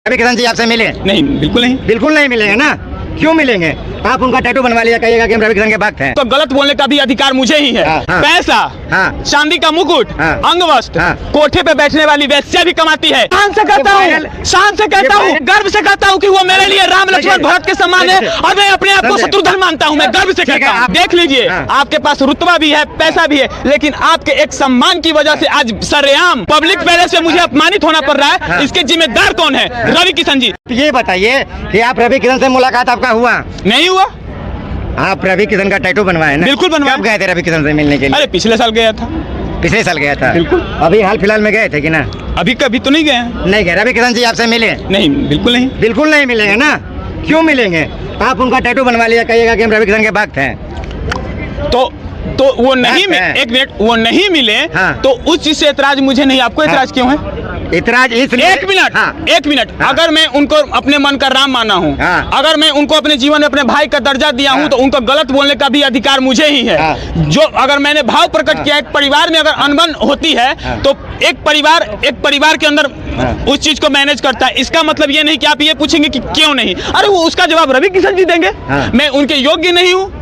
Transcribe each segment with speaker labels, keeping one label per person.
Speaker 1: रवि किशन जी आपसे मिले?
Speaker 2: नहीं, बिल्कुल नहीं।
Speaker 1: बिल्कुल नहीं मिलेंगे ना, क्यों मिलेंगे? आप उनका टैटू बनवा लिया, कहिएगा कि हम रवि किशन के भक्त हैं।
Speaker 2: तो गलत बोलने का भी अधिकार मुझे ही है।
Speaker 1: हाँ।
Speaker 2: पैसा,
Speaker 1: हाँ।
Speaker 2: चांदी का मुकुट,
Speaker 1: हाँ।
Speaker 2: अंग वस्त्र,
Speaker 1: हाँ।
Speaker 2: कोठे पे बैठने वाली वेश्या भी कमाती है। शान से कहता हूँ, शान से कहता हूँ, गर्व से कहता हूँ कि वो मेरे लिए राम लक्ष्मण भरत के समान है और मैं अपने आप को शत्रुघ्न मानता हूँ। मैं गर्व से कहता हूँ। देख लीजिए, आपके पास रुतबा भी है, पैसा भी है, लेकिन आपके एक सम्मान की वजह से आज सरेआम पब्लिक पैलेस में मुझे अपमानित होना पड़ रहा है। इसके जिम्मेदार कौन है? रवि किशन जी।
Speaker 1: ये बताइए कि आप रवि किशन से मुलाकात आपका हुआ?
Speaker 2: नहीं हुआ।
Speaker 1: आप रवि किशन का टैटू बनवाए ना?
Speaker 2: बिल्कुल बनवाए।
Speaker 1: कब गए थे रवि किशन से मिलने के लिए?
Speaker 2: अरे पिछले साल गया था।
Speaker 1: पिछले साल गया था?
Speaker 2: बिल्कुल।
Speaker 1: अभी हाल फिलहाल में गए थे कि ना?
Speaker 2: अभी कभी तो नहीं गए।
Speaker 1: नहीं गए। रवि किशन जी आपसे मिले?
Speaker 2: नहीं, बिल्कुल नहीं।
Speaker 1: बिल्कुल नहीं मिलेंगे ना, क्यों मिलेंगे? आप उनका टैटू बनवा लिया, कहिएगा कि हम रवि किशन के भक्त हैं।
Speaker 2: तो वो नहीं एक मिनट, वो नहीं मिले।
Speaker 1: हाँ।
Speaker 2: तो उस चीज से एतराज मुझे नहीं, आपको एतराज क्यों है?
Speaker 1: इतराज इसलिए।
Speaker 2: एक मिनट।
Speaker 1: हाँ।
Speaker 2: एक मिनट।
Speaker 1: हाँ।
Speaker 2: अगर मैं उनको अपने मन का राम माना हूँ,
Speaker 1: हाँ।
Speaker 2: अगर मैं उनको अपने जीवन में अपने भाई का दर्जा दिया हूँ, तो उनको गलत बोलने का भी अधिकार मुझे ही है।
Speaker 1: हाँ।
Speaker 2: जो अगर मैंने भाव प्रकट किया, एक परिवार में अगर अनबन होती है, तो एक परिवार के अंदर उस चीज को मैनेज करता है। इसका मतलब ये नहीं कि आप ये पूछेंगे कि क्यों नहीं। अरे वो उसका जवाब रवि किशन जी देंगे। मैं उनके योग्य नहीं हूँ,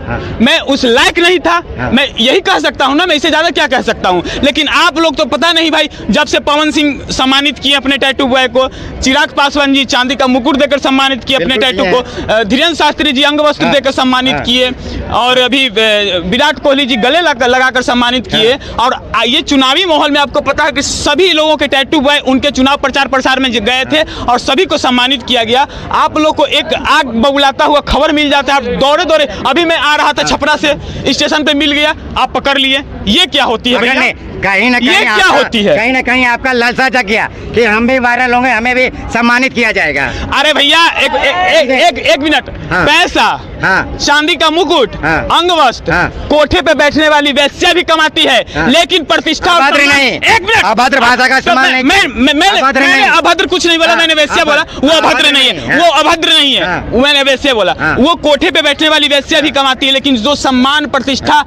Speaker 2: मैं उस लायक नहीं था। मैं यही कह सकता हूँ ना, मैं इससे ज्यादा क्या कह सकता हूँ। लेकिन आप लोग तो पता नहीं भाई, जब से पवन सिंह सम्मानित किए अपने टैटू बॉय को, चिराग पासवान जी चांदी का मुकुट देकर सम्मानित किए अपने टैटू को, धीरेन्द्र शास्त्री जी अंग वस्त्र देकर सम्मानित किए, और अभी विराट कोहली जी गले लगाकर सम्मानित किए। और ये चुनावी माहौल में आपको पता है कि सभी लोगों के टैटू बॉय उनके चुनाव प्रचार प्रसार में गए थे और सभी को सम्मानित किया गया। आप लोग को एक आग बबुलाता हुआ खबर मिल जाता है, आप दौड़े दौड़े। अभी मैं आ रहा था छपरा से, स्टेशन पे मिल गया, आप पकड़ लिए। ये क्या होती है भैया?
Speaker 1: कहीं ना कहीं
Speaker 2: ये क्या होती है?
Speaker 1: कहीं ना कहीं आपका लालसा जग गया कि हम भी वायरल होंगे, हमें भी सम्मानित किया जाएगा।
Speaker 2: अरे भैया एक मिनट।
Speaker 1: हाँ।
Speaker 2: पैसा,
Speaker 1: हाँ।
Speaker 2: चांदी का मुकुट,
Speaker 1: हाँ।
Speaker 2: अंग वस्त्र,
Speaker 1: हाँ।
Speaker 2: कोठे पे बैठने वाली वेश्या भी कमाती है।
Speaker 1: हाँ।
Speaker 2: लेकिन प्रतिष्ठा और
Speaker 1: अभद्र
Speaker 2: सम्मान-
Speaker 1: नहीं।
Speaker 2: एक मिनट।
Speaker 1: अभद्र भाषा का इस्तेमाल नहीं।
Speaker 2: मैंने अभद्र कुछ नहीं बोला।
Speaker 1: हाँ।
Speaker 2: मैंने वेश्या बोला, वो अभद्र नहीं है। वो अभद्र नहीं है, मैंने वेश्या बोला। वो कोठे पे बैठने वाली वेश्या भी कमाती है, लेकिन जो सम्मान प्रतिष्ठा,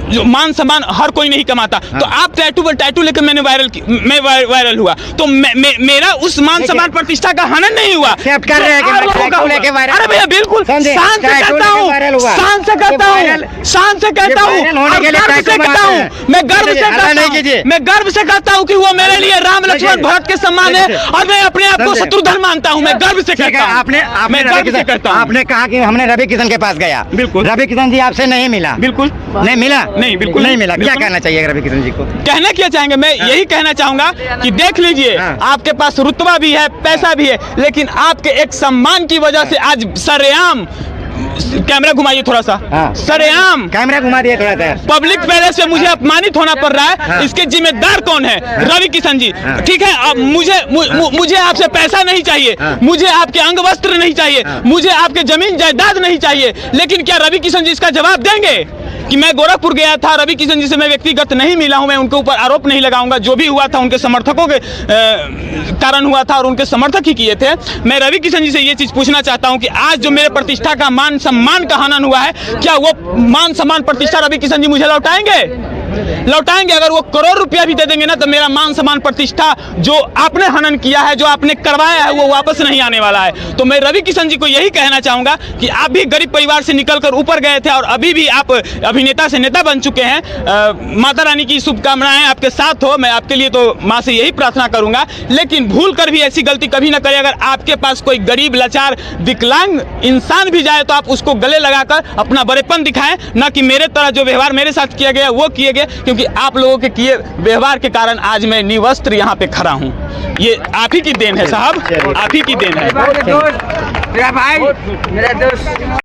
Speaker 2: जो मान सम्मान हर कोई नहीं कमाता। तो आप टैटू लेकर मैं वायरल हुआ, तो मेरा उस मान सम्मान प्रतिष्ठा का हनन नहीं हुआ।
Speaker 1: कर रहे हैं कि टैटू लेके वायरल।
Speaker 2: अरे भैया बिल्कुल शान से कहता हूँ, शान से कहता हूँ, शान से कहता हूँ, गर्व से कहता हूँ, मैं गर्व से कहता हूँ, मैं गर्व से कहता हूँ कि वो मेरे लिए राम लक्ष्मण भरत के समान है और मैं अपने आप को शत्रुघ्न मानता हूँ। मैं गर्व से कहता हूँ।
Speaker 1: आपने कहा कि हमने रवि किशन के पास गया।
Speaker 2: बिल्कुल।
Speaker 1: रवि किशन जी आपसे नहीं मिला?
Speaker 2: बिल्कुल
Speaker 1: नहीं मिला।
Speaker 2: नहीं, बिल्कुल
Speaker 1: नहीं मिला। क्या कहना चाहिए रवि किशन जी को?
Speaker 2: कहना क्या चाहेंगे? मैं यही कहना चाहूंगा कि देख लीजिए, आपके पास रुतबा भी है, पैसा भी है, लेकिन आपके एक सम्मान की वजह से आज सरेआम, कैमरा घुमाइए थोड़ा सा, सरेआम
Speaker 1: कैमरा घुमा दिए थोड़ा सा,
Speaker 2: पब्लिक पैलेस में मुझे अपमानित होना पड़ रहा है। इसके जिम्मेदार कौन है? रवि किशन जी। ठीक है, अब मुझे आपसे पैसा नहीं चाहिए, मुझे आपके अंग वस्त्र नहीं चाहिए, मुझे आपके जमीन जायदाद नहीं चाहिए, लेकिन क्या रवि किशन जी इसका जवाब देंगे कि मैं गोरखपुर गया था, रवि किशन जी से मैं व्यक्तिगत नहीं मिला हूं, मैं उनके ऊपर आरोप नहीं लगाऊंगा, जो भी हुआ था उनके समर्थकों के कारण हुआ था और उनके समर्थक ही किए थे। मैं रवि किशन जी से ये चीज पूछना चाहता हूं कि आज जो मेरे प्रतिष्ठा का मान सम्मान का हनन हुआ है, क्या वो मान सम्मान प्रतिष्ठा रवि किशन जी मुझे लौटाएंगे? अगर वो करोड़ रुपया भी दे देंगे ना, तो मेरा मान सम्मान प्रतिष्ठा जो आपने हनन किया है, जो आपने करवाया है, वो वापस नहीं आने वाला है। तो मैं रवि किशन जी को यही कहना चाहूंगा कि आप भी गरीब परिवार से निकलकर ऊपर गए थे और अभी भी आप अभिनेता से नेता बन चुके हैं। माता रानी की शुभकामनाएं आपके साथ हो, मैं आपके लिए तो माँ से यही प्रार्थना करूंगा। लेकिन भूल कर भी ऐसी गलती कभी ना करें। अगर आपके पास कोई गरीब, लाचार, विकलांग इंसान भी जाए, तो आप उसको गले लगाकर अपना बड़ेपन दिखाएं, ना कि मेरे तरह जो व्यवहार मेरे साथ किया गया वो किए गए। क्योंकि आप लोगों के किए व्यवहार के कारण आज मैं निवस्त्र यहाँ पे खड़ा हूँ। ये आप ही की देन है साहब, आप ही की देन है।
Speaker 3: मेरा भाई, मेरा दोस्त।